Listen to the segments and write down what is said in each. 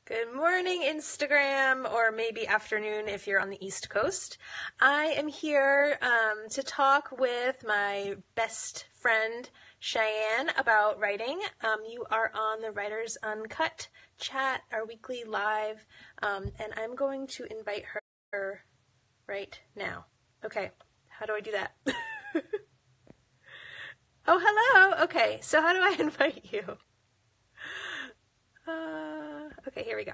Good morning, Instagram, or maybe afternoon if you're on the East Coast. I am here to talk with my best friend, Cheyenne, about writing. You are on the Writers Uncut chat, our weekly live, and I'm going to invite her right now. Okay, how do I do that? Oh, hello. Okay, so how do I invite you? Okay, here we go.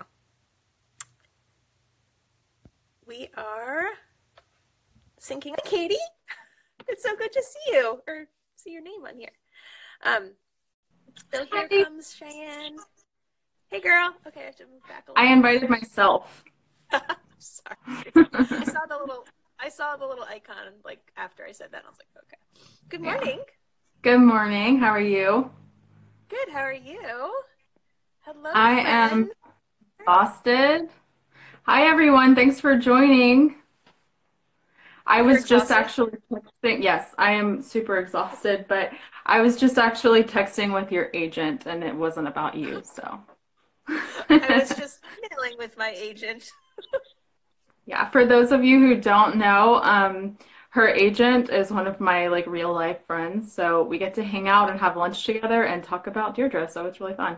We are syncing. Hi, Katie. It's so good to see you, or see your name on here. So here comes Cheyenne. Hey, girl. Okay, I have to move back a little. I invited myself. Sorry. I saw the little icon like after I said that. I was like, okay. Good morning. Good morning. How are you? Good. How are you? Hello, I friend. am exhausted. Hi, everyone. Thanks for joining. I You're was just exhausted? actually texting. Yes, I am super exhausted, but I was just actually texting with your agent, and it wasn't about you, so. I was just emailing with my agent. Yeah, for those of you who don't know, her agent is one of my real life friends, so we get to hang out and have lunch together and talk about Deirdre, so it's really fun.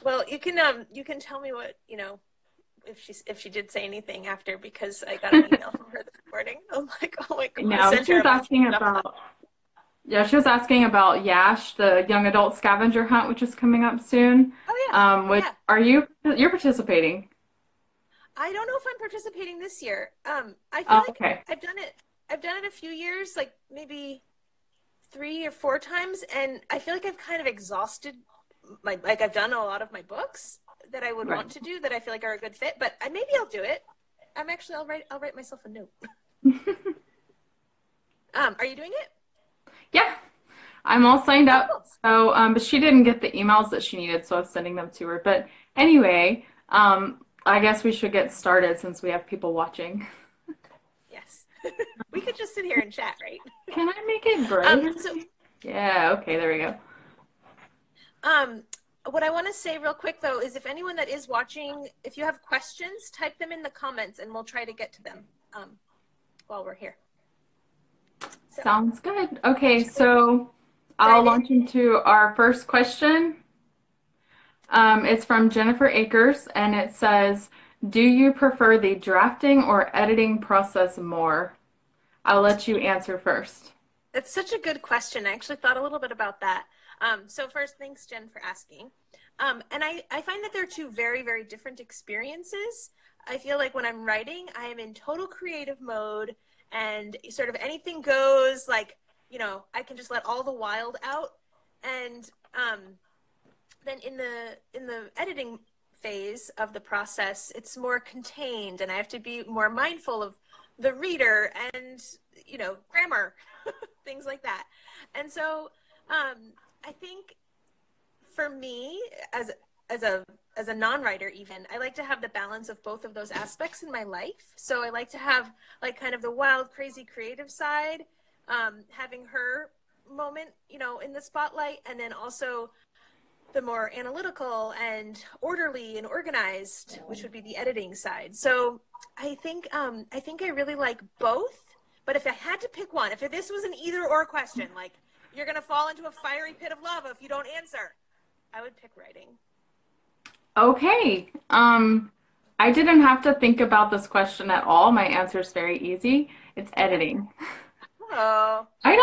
Well, you can tell me what, if she did say anything after, because I got an email from her this morning. I'm like, oh my God, I No, sent she her was a bunch of asking stuff. about she was asking about Yash, the young adult scavenger hunt, which is coming up soon. Oh yeah. Oh Which yeah. you're participating? I don't know if I'm participating this year. I feel Oh, like okay. I've done it a few years, like maybe 3 or 4 times, and I feel like I've kind of exhausted I've done a lot of my books that I would Right. want to do that I feel like are a good fit, but maybe I'll do it. I'll write myself a note. Are you doing it? Yeah, I'm all signed Oh, up. cool. So, but she didn't get the emails that she needed, so I was sending them to her. But anyway, I guess we should get started since we have people watching. Yes. We could just sit here and chat, right? Can I make it brighter? So Yeah, okay, there we go. um, what I want to say real quick though is if anyone that is watching, if you have questions, type them in the comments and we'll try to get to them while we're here. So Sounds good. Okay, should we so I'll dive in? launch into our first question. It's from Jennifer Akers, and it says, "Do you prefer the drafting or editing process more?" I'll let you answer first. That's such a good question. I actually thought a little bit about that. So first, thanks, Jen, for asking. And I find that they're two very, very different experiences. I feel like when I'm writing, I am in total creative mode and sort of anything goes, like, I can just let all the wild out. And then in the editing phase of the process, it's more contained and I have to be more mindful of the reader and, grammar, things like that. And so I think for me, as a non-writer, even, I like to have the balance of both of those aspects in my life. So I like to have like kind of the wild, crazy, creative side, having her moment, in the spotlight, and then also the more analytical and orderly and organized, which would be the editing side. So I think I really like both. But if I had to pick one, if this was an either or question, like you're gonna fall into a fiery pit of lava if you don't answer, I would pick writing. Okay. I didn't have to think about this question at all. My answer is very easy. It's Okay. editing. Oh, I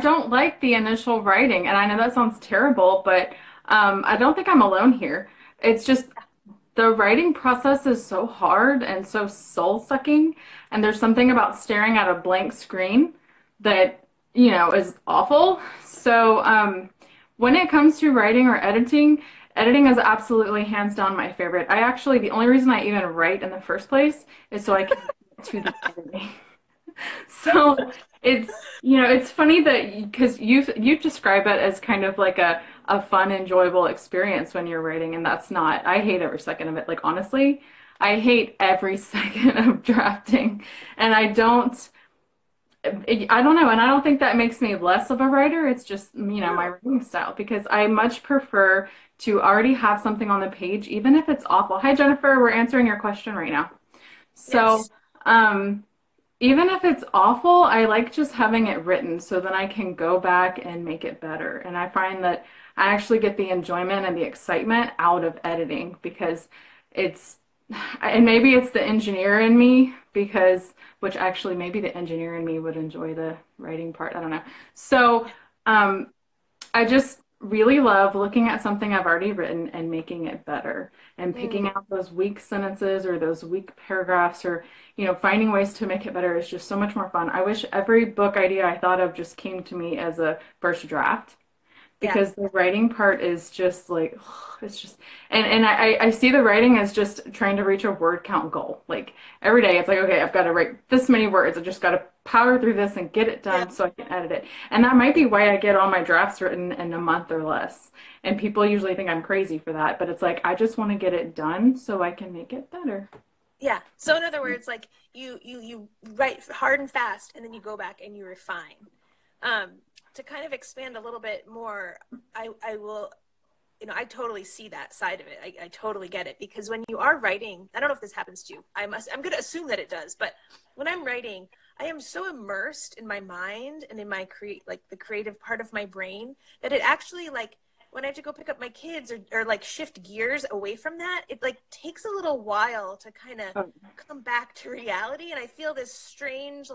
don't like the initial writing, and I know that sounds terrible, but I don't think I'm alone here. It's just the writing process is so hard and so soul-sucking, and there's something about staring at a blank screen that, is awful. So, when it comes to writing or editing, editing is absolutely hands down my favorite. The only reason I even write in the first place is so I can get to the editing. So it's funny that because you describe it as kind of like a fun, enjoyable experience when you're writing, and that's not. I hate every second of it. Like honestly, I hate every second of drafting, and I don't know, and I don't think that makes me less of a writer. It's just, my No. writing style because I much prefer to already have something on the page, even if it's awful. Hi, Jennifer, we're answering your question right now. So, Yes. um, even if it's awful, I like just having it written so then I can go back and make it better. And I find that I actually get the enjoyment and the excitement out of editing because it's, and maybe it's the engineer in me because, which actually maybe the engineer in me would enjoy the writing part. I don't know. So, Yeah. um, I just really love looking at something I've already written and making it better and picking Mm, out those weak sentences or those weak paragraphs or, finding ways to make it better is just so much more fun. I wish every book idea I thought of just came to me as a first draft yeah. because the writing part is just like it's just and I see the writing as just trying to reach a word count goal. Like every day it's like, okay, I've got to write this many words. I just got to power through this and get it Yeah. done so I can edit it. And that might be why I get all my drafts written in a month or less. And people usually think I'm crazy for that, but it's like I just want to get it done so I can make it better. Yeah. So in other words, like you write hard and fast, and then you go back and you refine. Um, to kind of expand a little bit more, I will, I totally see that side of it. I totally get it because when you are writing, I don't know if this happens to you. I'm going to assume that it does, but when I'm writing, I am so immersed in my mind and in my like the creative part of my brain that it actually like when I have to go pick up my kids or like shift gears away from that, it like takes a little while to kind of Oh. come back to reality. And I feel this strange,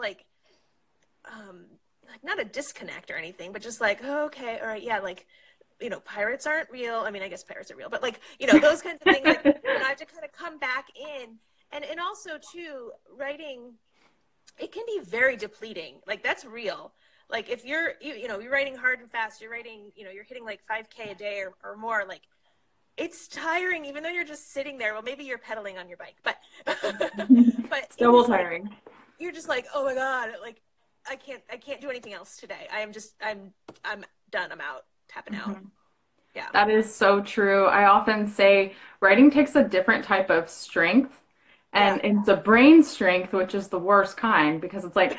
um, like not a disconnect or anything, but just like, oh, okay, all right, yeah, like, pirates aren't real. I mean, I guess pirates are real, but like, those kinds of things, like, I have to kind of come back in. And also too, writing, it can be very depleting. Like that's real. Like if you're writing hard and fast, you're writing, you're hitting like 5K a day or more, like it's tiring, even though you're just sitting there. Well, maybe you're pedaling on your bike, but, but It's it double is like, tiring. you're just like, oh my God, like I can't do anything else today. I'm done. I'm out, tapping out. Mhm. Yeah. That is so true. I often say writing takes a different type of strength, Yeah. and it's a brain strength, which is the worst kind because it's like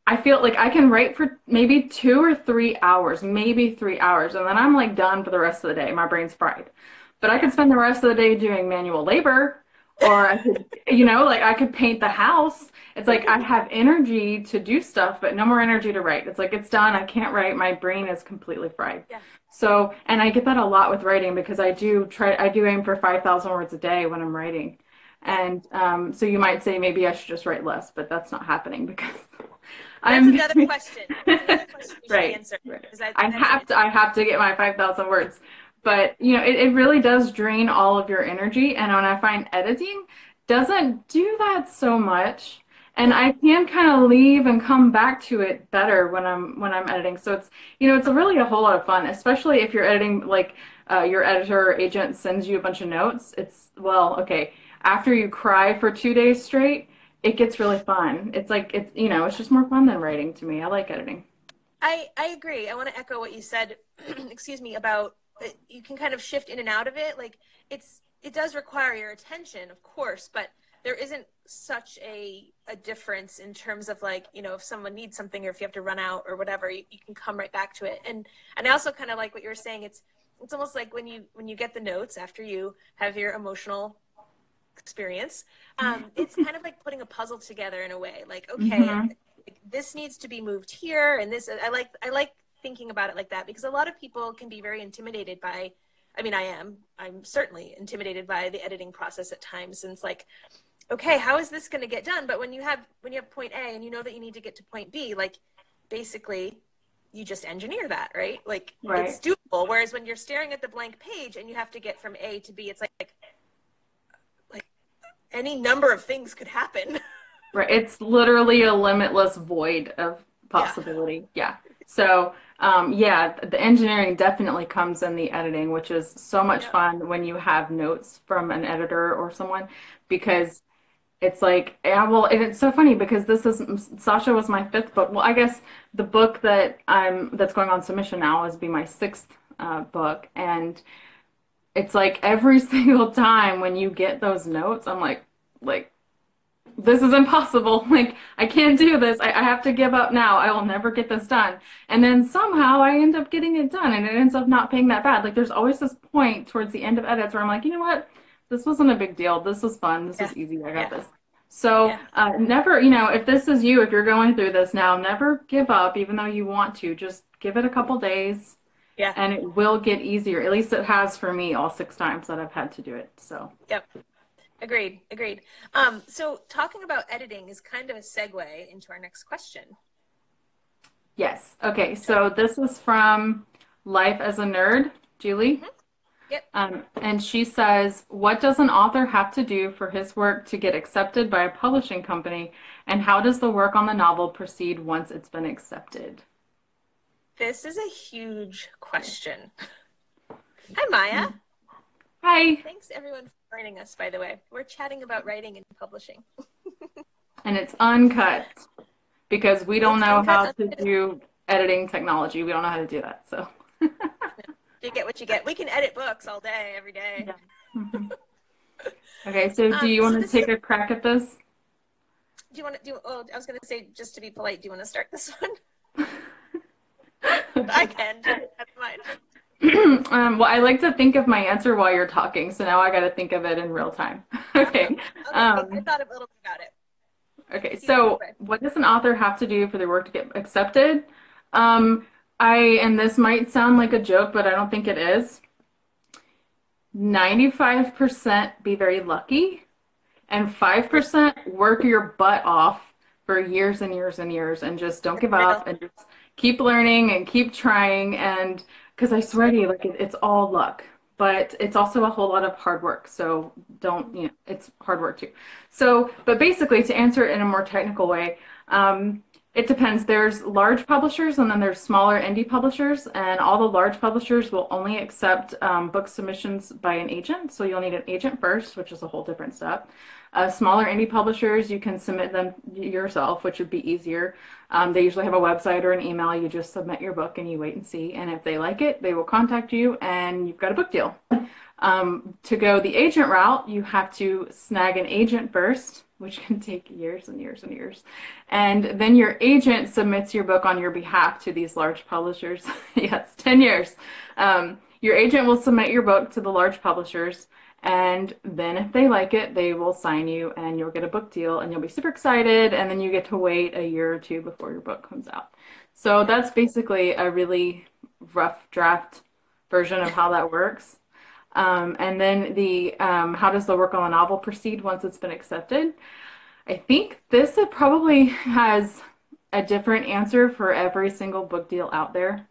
I feel like I can write for maybe 2 or 3 hours, maybe 3 hours, and then I'm like done for the rest of the day. My brain's fried. But I could Yeah. spend the rest of the day doing manual labor, or I could, like I could paint the house. It's like I have energy to do stuff, but no more energy to write. It's like it's done. Yeah. I can't write. My brain is completely fried. Yeah. So, and I get that a lot with writing because I do aim for 5,000 words a day when I'm writing. Yeah. And so you might say maybe I should just write less, but that's not happening because That's I'm another question. That's another question we should right, answer right. because that's I have to get my 5,000 words. yeah. But it really does drain all of your energy. And when I find editing doesn't do that so much. And Yeah. I can kind of leave and come back to it better when I'm editing. So it's really a whole lot of fun, especially if you're editing like your editor or agent sends you a bunch of notes. Okay, after you cry for 2 days straight, it gets really fun. It's like it's just more fun than writing to me. I like editing. I agree. I want to echo what you said, excuse me, about you can kind of shift in and out of it. Like it does require your attention, of course, but there isn't such a difference in terms of like, if someone needs something or if you have to run out or whatever, you can come right back to it. And I also kind of like what you were saying. It's almost like when you get the notes after you have your emotional experience, it's kind of like putting a puzzle together in a way. Like, okay, Hmm. this needs to be moved here, and this. I like thinking about it like that because a lot of people can be very intimidated by. I mean, I'm certainly intimidated by the editing process at times, and it's like, okay, how is this going to get done? But when you have point A and you know that you need to get to point B, like basically you just engineer that, right? Like it's Right. doable. Whereas when you're staring at the blank page and you have to get from A to B, it's like any number of things could happen. Right. It's literally a limitless void of Yeah. possibility. Yeah. So, yeah, the engineering definitely comes in the editing, which is so much Yeah. fun when you have notes from an editor or someone because it's like, yeah, well, and it's so funny because Sasha was my fifth book. Well, I guess the book that's going on submission now is be my sixth book, and it's like every single time when you get those notes, I'm like this is impossible. Like, I can't do this. I have to give up now. I will never get this done. And then somehow I end up getting it done and it ends up not being that bad. Like, there's always this point towards the end of edits where I'm like, you know what? This wasn't a big deal. This was fun. This Yeah. was easy. I got Yeah. this. So, Yeah. never, if this is you, if you're going through this now, never give up, even though you want to. Just give it a couple days Yeah. and it will get easier. At least it has for me all 6 times that I've had to do it. So, Yep. Agreed. Agreed. So talking about editing is kind of a segue into our next question. yes. Okay. So, this is from Life as a Nerd, Julie. Mm-hmm. Yep. And she says, what does an author have to do for his work to get accepted by a publishing company? And how does the work on the novel proceed once it's been accepted? This is a huge question. Hi, Maya. Hi. Thanks, everyone, for joining us, by the way. We're chatting about writing and publishing. And it's uncut because we don't It's know how uncut. to do editing technology. We don't know how to do that. So You get what you get. We can edit books all day, every day. yeah. Okay, so do you want to take a crack at this? Do you want to do? Oh, I was going to say, just to be polite, do you want to start this one? I can. That's fine. Well, I like to think of my answer while you're talking, so now I got to think of it in real time. Okay. Okay. I thought a little bit about it. Okay, so what does an author have to do for their work to get accepted? And this might sound like a joke, but I don't think it is. 95% be very lucky, and 5% work your butt off for years and years and years, and just don't give up, and just keep learning and keep trying. And because I swear to you, like it's all luck, but it's also a whole lot of hard work. So don't, it's hard work too. So, but basically, to answer it in a more technical way, it depends. There's large publishers and then there's smaller indie publishers, and all the large publishers will only accept book submissions by an agent. So you'll need an agent first, which is a whole different step. Smaller indie publishers, you can submit them yourself, which would be easier. They usually have a website or an email. You just submit your book and you wait and see. And if they like it, they will contact you and you've got a book deal. To go the agent route, you have to snag an agent first, which can take years and years and years. And then your agent submits your book on your behalf to these large publishers. Yes, 10 years. Your agent will submit your book to the large publishers, and then if they like it, they will sign you and you'll get a book deal and you'll be super excited, and then you get to wait a year or two before your book comes out. So that's basically a really rough draft version of how that works. And then how does the work on the novel proceed once it's been accepted? I think this probably has a different answer for every single book deal out there.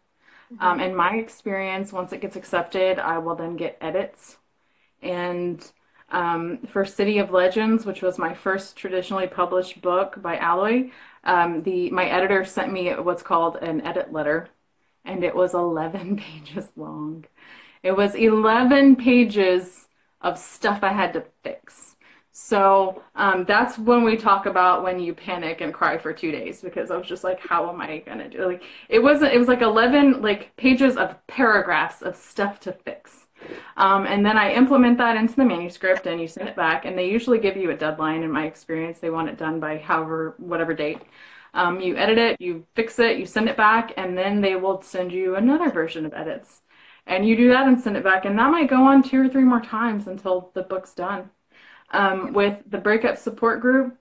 In my experience, once it gets accepted, I will then get edits. And for City of Legends, which was my first traditionally published book by Alloy, my editor sent me what's called an edit letter, and it was 11 pages long. It was 11 pages of stuff I had to fix. So that's when we talk about when you panic and cry for 2 days, because I was just like, how am I gonna do it? Like, it was like 11 pages of paragraphs of stuff to fix. And then I implement that into the manuscript and you send it back, and they usually give you a deadline. In my experience, they want it done by whatever date. You edit it, you fix it, you send it back, and then they will send you another version of edits. And you do that and send it back, and that might go on 2 or 3 more times until the book's done. With the breakup support group,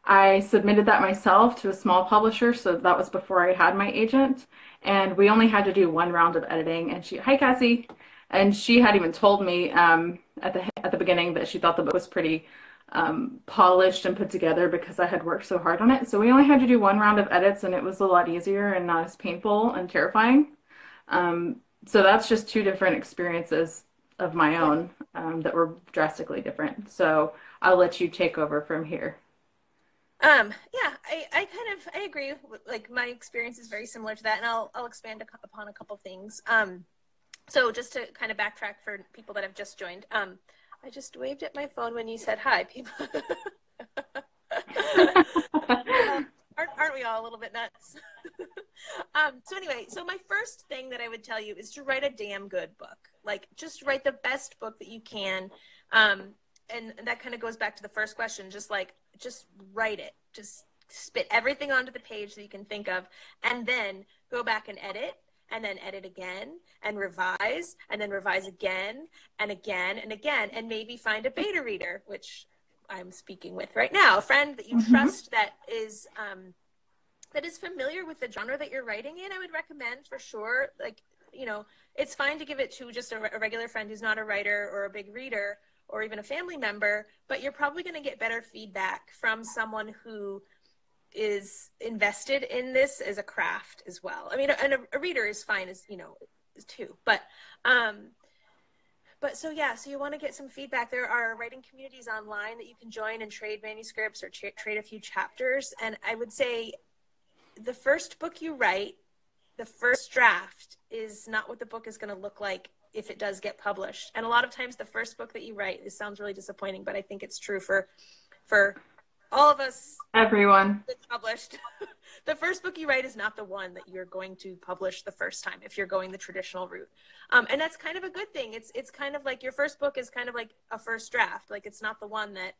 I submitted that myself to a small publisher, so that was before I had my agent, and we only had to do 1 round of editing. And hi Cassie, and she had even told me at the beginning that she thought the book was pretty polished and put together because I had worked so hard on it. So we only had to do 1 round of edits, and it was a lot easier and not as painful and terrifying. So that's just 2 different experiences of my own that were drastically different. So I'll let you take over from here. Yeah, I agree. Like, my experience is very similar to that, and I'll expand upon a couple things. So just to kind of backtrack for people that have just joined, I just waved at my phone when you said hi, people. Aren't we all a little bit nuts? So anyway, so my first thing that I would tell you is to write a damn good book. Like, just write the best book that you can. and that kind of goes back to the first question, just write it, just spit everything onto the page that you can think of, and then go back and edit, and then edit again, and then revise again and again and again, and maybe find a beta reader, which I'm speaking with right now, a friend that you trust that is familiar with the genre that you're writing in. I would recommend for sure, like, you know, it's fine to give it to just a regular friend who's not a writer or a big reader or even a family member, but you're probably going to get better feedback from someone who is invested in this as a craft as well. I mean, and a reader is fine as, you know, too, but so yeah, so you want to get some feedback. There are writing communities online that you can join and trade manuscripts or trade a few chapters. And I would say the first book you write, the first draft, is not what the book is going to look like if it does get published. And a lot of times the first book that you write, this sounds really disappointing, but I think it's true for all of us. Everyone. It's published. The first book you write is not the one that you're going to publish the first time if you're going the traditional route. And that's kind of a good thing. It's kind of like your first book is kind of like a first draft. Like, it's not the one that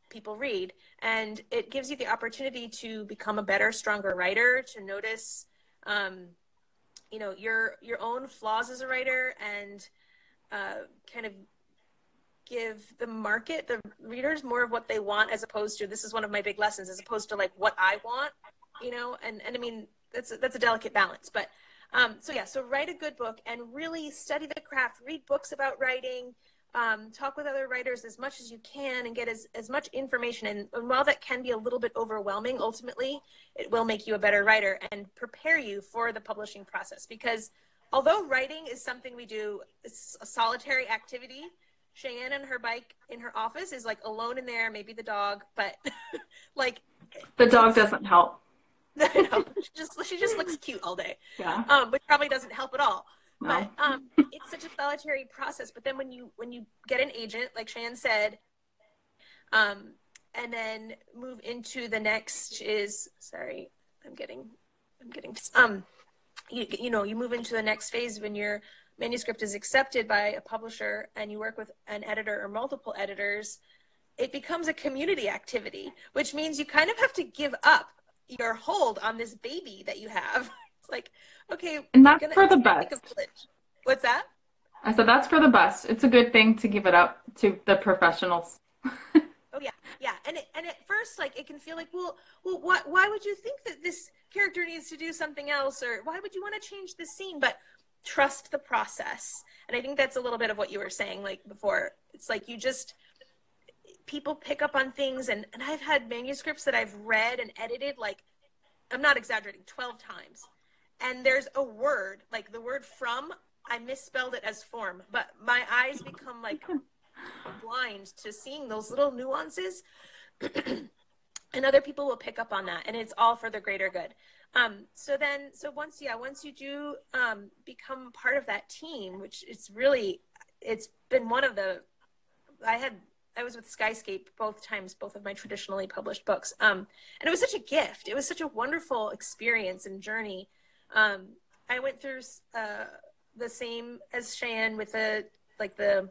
people read. And it gives you the opportunity to become a better, stronger writer, to notice, you know, your own flaws as a writer, and kind of give the market, the readers, more of what they want, as opposed to, this is one of my big lessons, as opposed to like what I want, you know, and I mean, that's a delicate balance, but so yeah, so write a good book and really study the craft, read books about writing, talk with other writers as much as you can, and get as much information. And while that can be a little bit overwhelming, ultimately, it will make you a better writer and prepare you for the publishing process. Because although writing is something we do, it's a solitary activity. Cheyenne and her bike in her office is like alone in there, maybe the dog, but like the dog doesn't help. No, she just looks cute all day. Yeah. Which probably doesn't help at all. No. But it's such a solitary process. But then when you get an agent, like Cheyenne said, and then move into the next is, sorry, I'm getting you know, you move into the next phase when your manuscript is accepted by a publisher and you work with an editor or multiple editors. It becomes a community activity, which means you kind of have to give up your hold on this baby that you have. It's like, okay, and that's for the best. What's that? I said that's for the best. It's a good thing to give it up to the professionals. Oh yeah, and at first, like, it can feel like, well, why would you think that this character needs to do something else, or why would you want to change the scene? But trust the process. And I think that's a little bit of what you were saying, like, before. It's like, people pick up on things, and I've had manuscripts that I've read and edited, like, I'm not exaggerating, 12 times. And there's a word, like the word from, I misspelled it as form, but my eyes become like blind to seeing those little nuances. And other people will pick up on that, and it's all for the greater good. So once you do become part of that team, which it's been one of the, I was with Skyscape both times, both of my traditionally published books. And it was such a gift. It was such a wonderful experience and journey. I went through the same as Cheyenne with the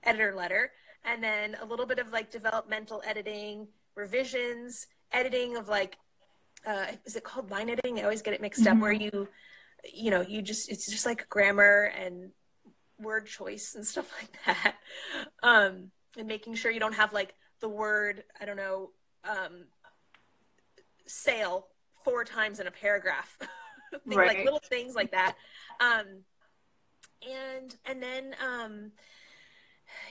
editor letter, and then a little bit of like developmental editing, revisions, editing of like, is it called line editing? I always get it mixed up, where it's just like grammar and word choice and stuff like that. And making sure you don't have like the word, I don't know, sale 4 times in a paragraph. Right. Like little things like that. And then,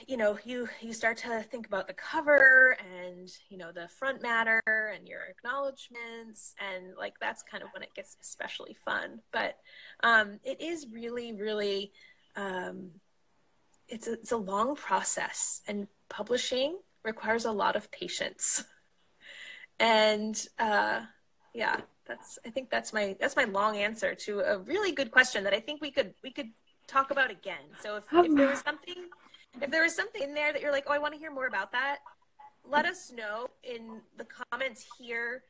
you start to think about the cover and, the front matter and your acknowledgments, and like, that's kind of when it gets especially fun. But it is really, really, it's a long process, and publishing requires a lot of patience. And yeah, I think that's my long answer to a really good question that I think we could talk about again. So if there was something in there that you're like, oh, I want to hear more about that, let us know in the comments here,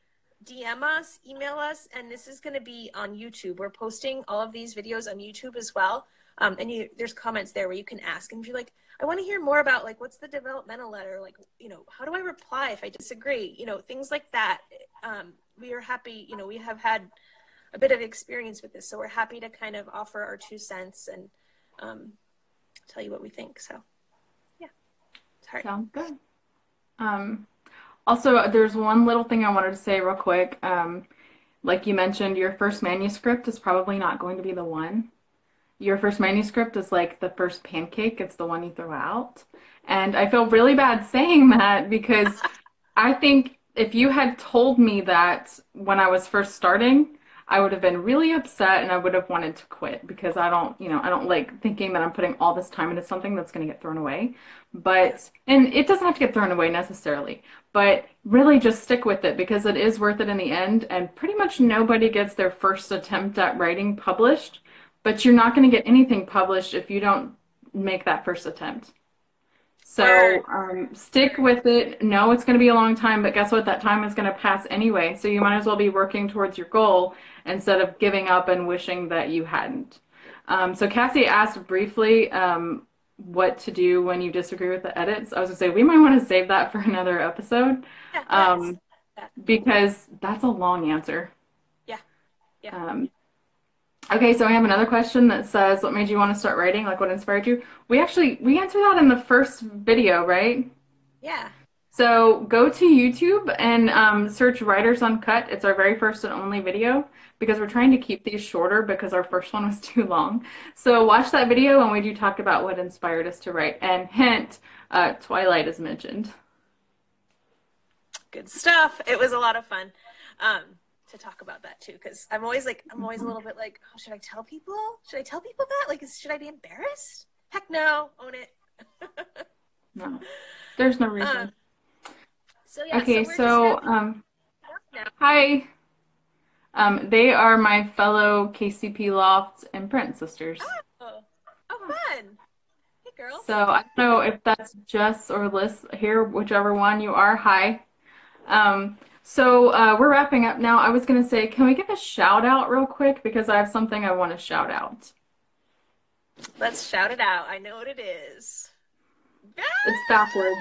DM us, email us, and this is going to be on YouTube. We're posting all of these videos on YouTube as well. And there's comments there where you can ask, and if you're like, I want to hear more about like what's the developmental letter, like, how do I reply if I disagree, things like that. We are happy, we have had a bit of experience with this, so we're happy to kind of offer our 2 cents and tell you what we think. So yeah, sorry. Sounds good. Also, there's one little thing I wanted to say real quick. Like you mentioned, your first manuscript is probably not going to be the one. Your first manuscript is like the first pancake. It's the one you throw out. And I feel really bad saying that because I think if you had told me that when I was first starting, I would have been really upset and I would have wanted to quit because I don't like thinking that I'm putting all this time into something that's going to get thrown away. But, and it doesn't have to get thrown away necessarily, but really just stick with it because it is worth it in the end. And pretty much nobody gets their first attempt at writing published, but you're not going to get anything published if you don't make that first attempt. So stick with it. No, it's going to be a long time, but guess what? That time is going to pass anyway. So you might as well be working towards your goal instead of giving up and wishing that you hadn't. So Cassie asked briefly what to do when you disagree with the edits. I was going to say we might want to save that for another episode because that's a long answer. Yeah. Yeah. Okay, so I have another question that says, what made you want to start writing? Like, what inspired you? We answered that in the first video, right? Yeah. So go to YouTube and search Writers Uncut. It's our very first and only video because we're trying to keep these shorter because our first one was too long. So watch that video and we do talk about what inspired us to write. And hint, Twilight is mentioned. Good stuff. It was a lot of fun. To talk about that too, because I'm always a little bit like, oh, should I tell people that? Like, should I be embarrassed? Heck no, own it. No, there's no reason. So yeah. Okay, hi. They are my fellow KCP Loft imprint sisters. Oh, fun. Hey, girls. So I don't know if that's Jess or Liz here, whichever one you are. Hi. So we're wrapping up now. I was going to say, can we give a shout out real quick? Because I have something I want to shout out. Let's shout it out. I know what it is. It's backwards.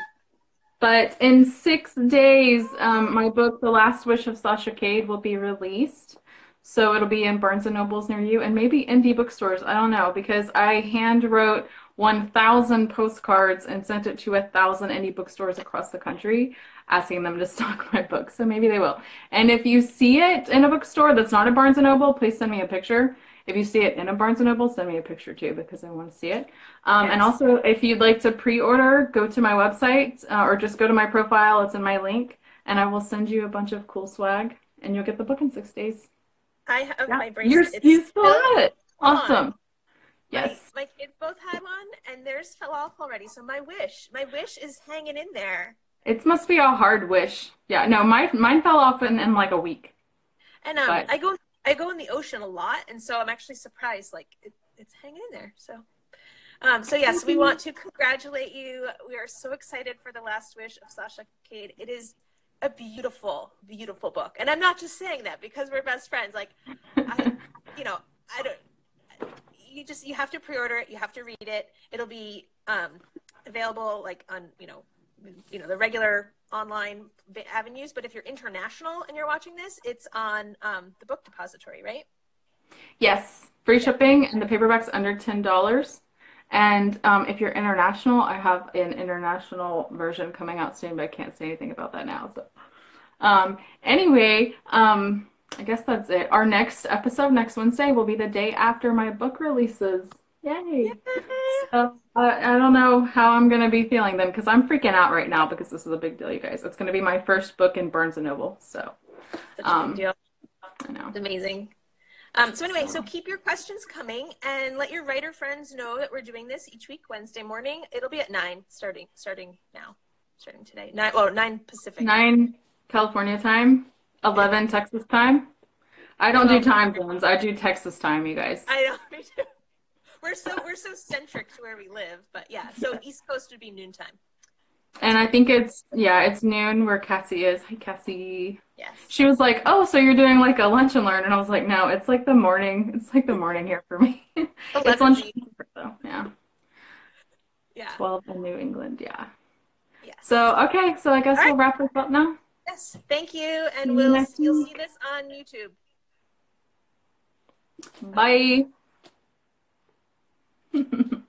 But in 6 days, my book, The Last Wish of Sasha Cade, will be released. So it'll be in Barnes & Nobles near you and maybe indie bookstores. I don't know, because I hand wrote 1,000 postcards and sent it to 1,000 indie bookstores across the country, asking them to stock my book. So maybe they will. And if you see it in a bookstore that's not a Barnes & Noble, please send me a picture. If you see it in a Barnes & Noble, send me a picture too, because I want to see it. Yes. And also, if you'd like to pre-order, go to my website or just go to my profile. It's in my link. And I will send you a bunch of cool swag, and you'll get the book in 6 days. I have my bracelet. You still have it. Awesome. Yes. My kids both had one, and theirs fell off already. So my wish is hanging in there. It must be a hard wish. Yeah, no, mine fell off in like a week. And I go in the ocean a lot, and so I'm actually surprised. Like it's hanging in there. So, yes, we want to congratulate you. We are so excited for The Last Wish of Sasha Cade. It is a beautiful, beautiful book, and I'm not just saying that because we're best friends. Like, you have to pre-order it. You have to read it. It'll be available like on the regular online avenues. But if you're international and you're watching this, it's on the Book Depository, right? Yes, free shipping, and the paperback's under $10. And if you're international, I have an international version coming out soon, but I can't say anything about that now. So anyway, I guess that's it. Our next episode, next Wednesday, will be the day after my book releases. Yay! So I don't know how I'm going to be feeling then, because I'm freaking out right now because this is a big deal, you guys. It's going to be my first book in Barnes & Noble, so. Such a big deal. I know. It's amazing. So anyway, so keep your questions coming and let your writer friends know that we're doing this each week, Wednesday morning. It'll be at 9, starting now, starting today. 9 Pacific. 9 California time, 11 Texas time. I don't do time zones. I do Texas time, you guys. I know, me too. We're so centric to where we live, but yeah. So East Coast would be noontime. And It's I pretty think cool. it's noon where Cassie is. Hi, Cassie. Yes. She was like, "Oh, so you're doing like a lunch and learn?" And I was like, "No, it's like the morning. It's like the morning here for me. It's 11 lunch Z. though. Yeah, Yeah. 12 in New England. Yeah. Yes. So okay, so I All guess right. we'll wrap this up now. Yes. Thank you. See And you next you'll see week. this on YouTube. Bye. Bye.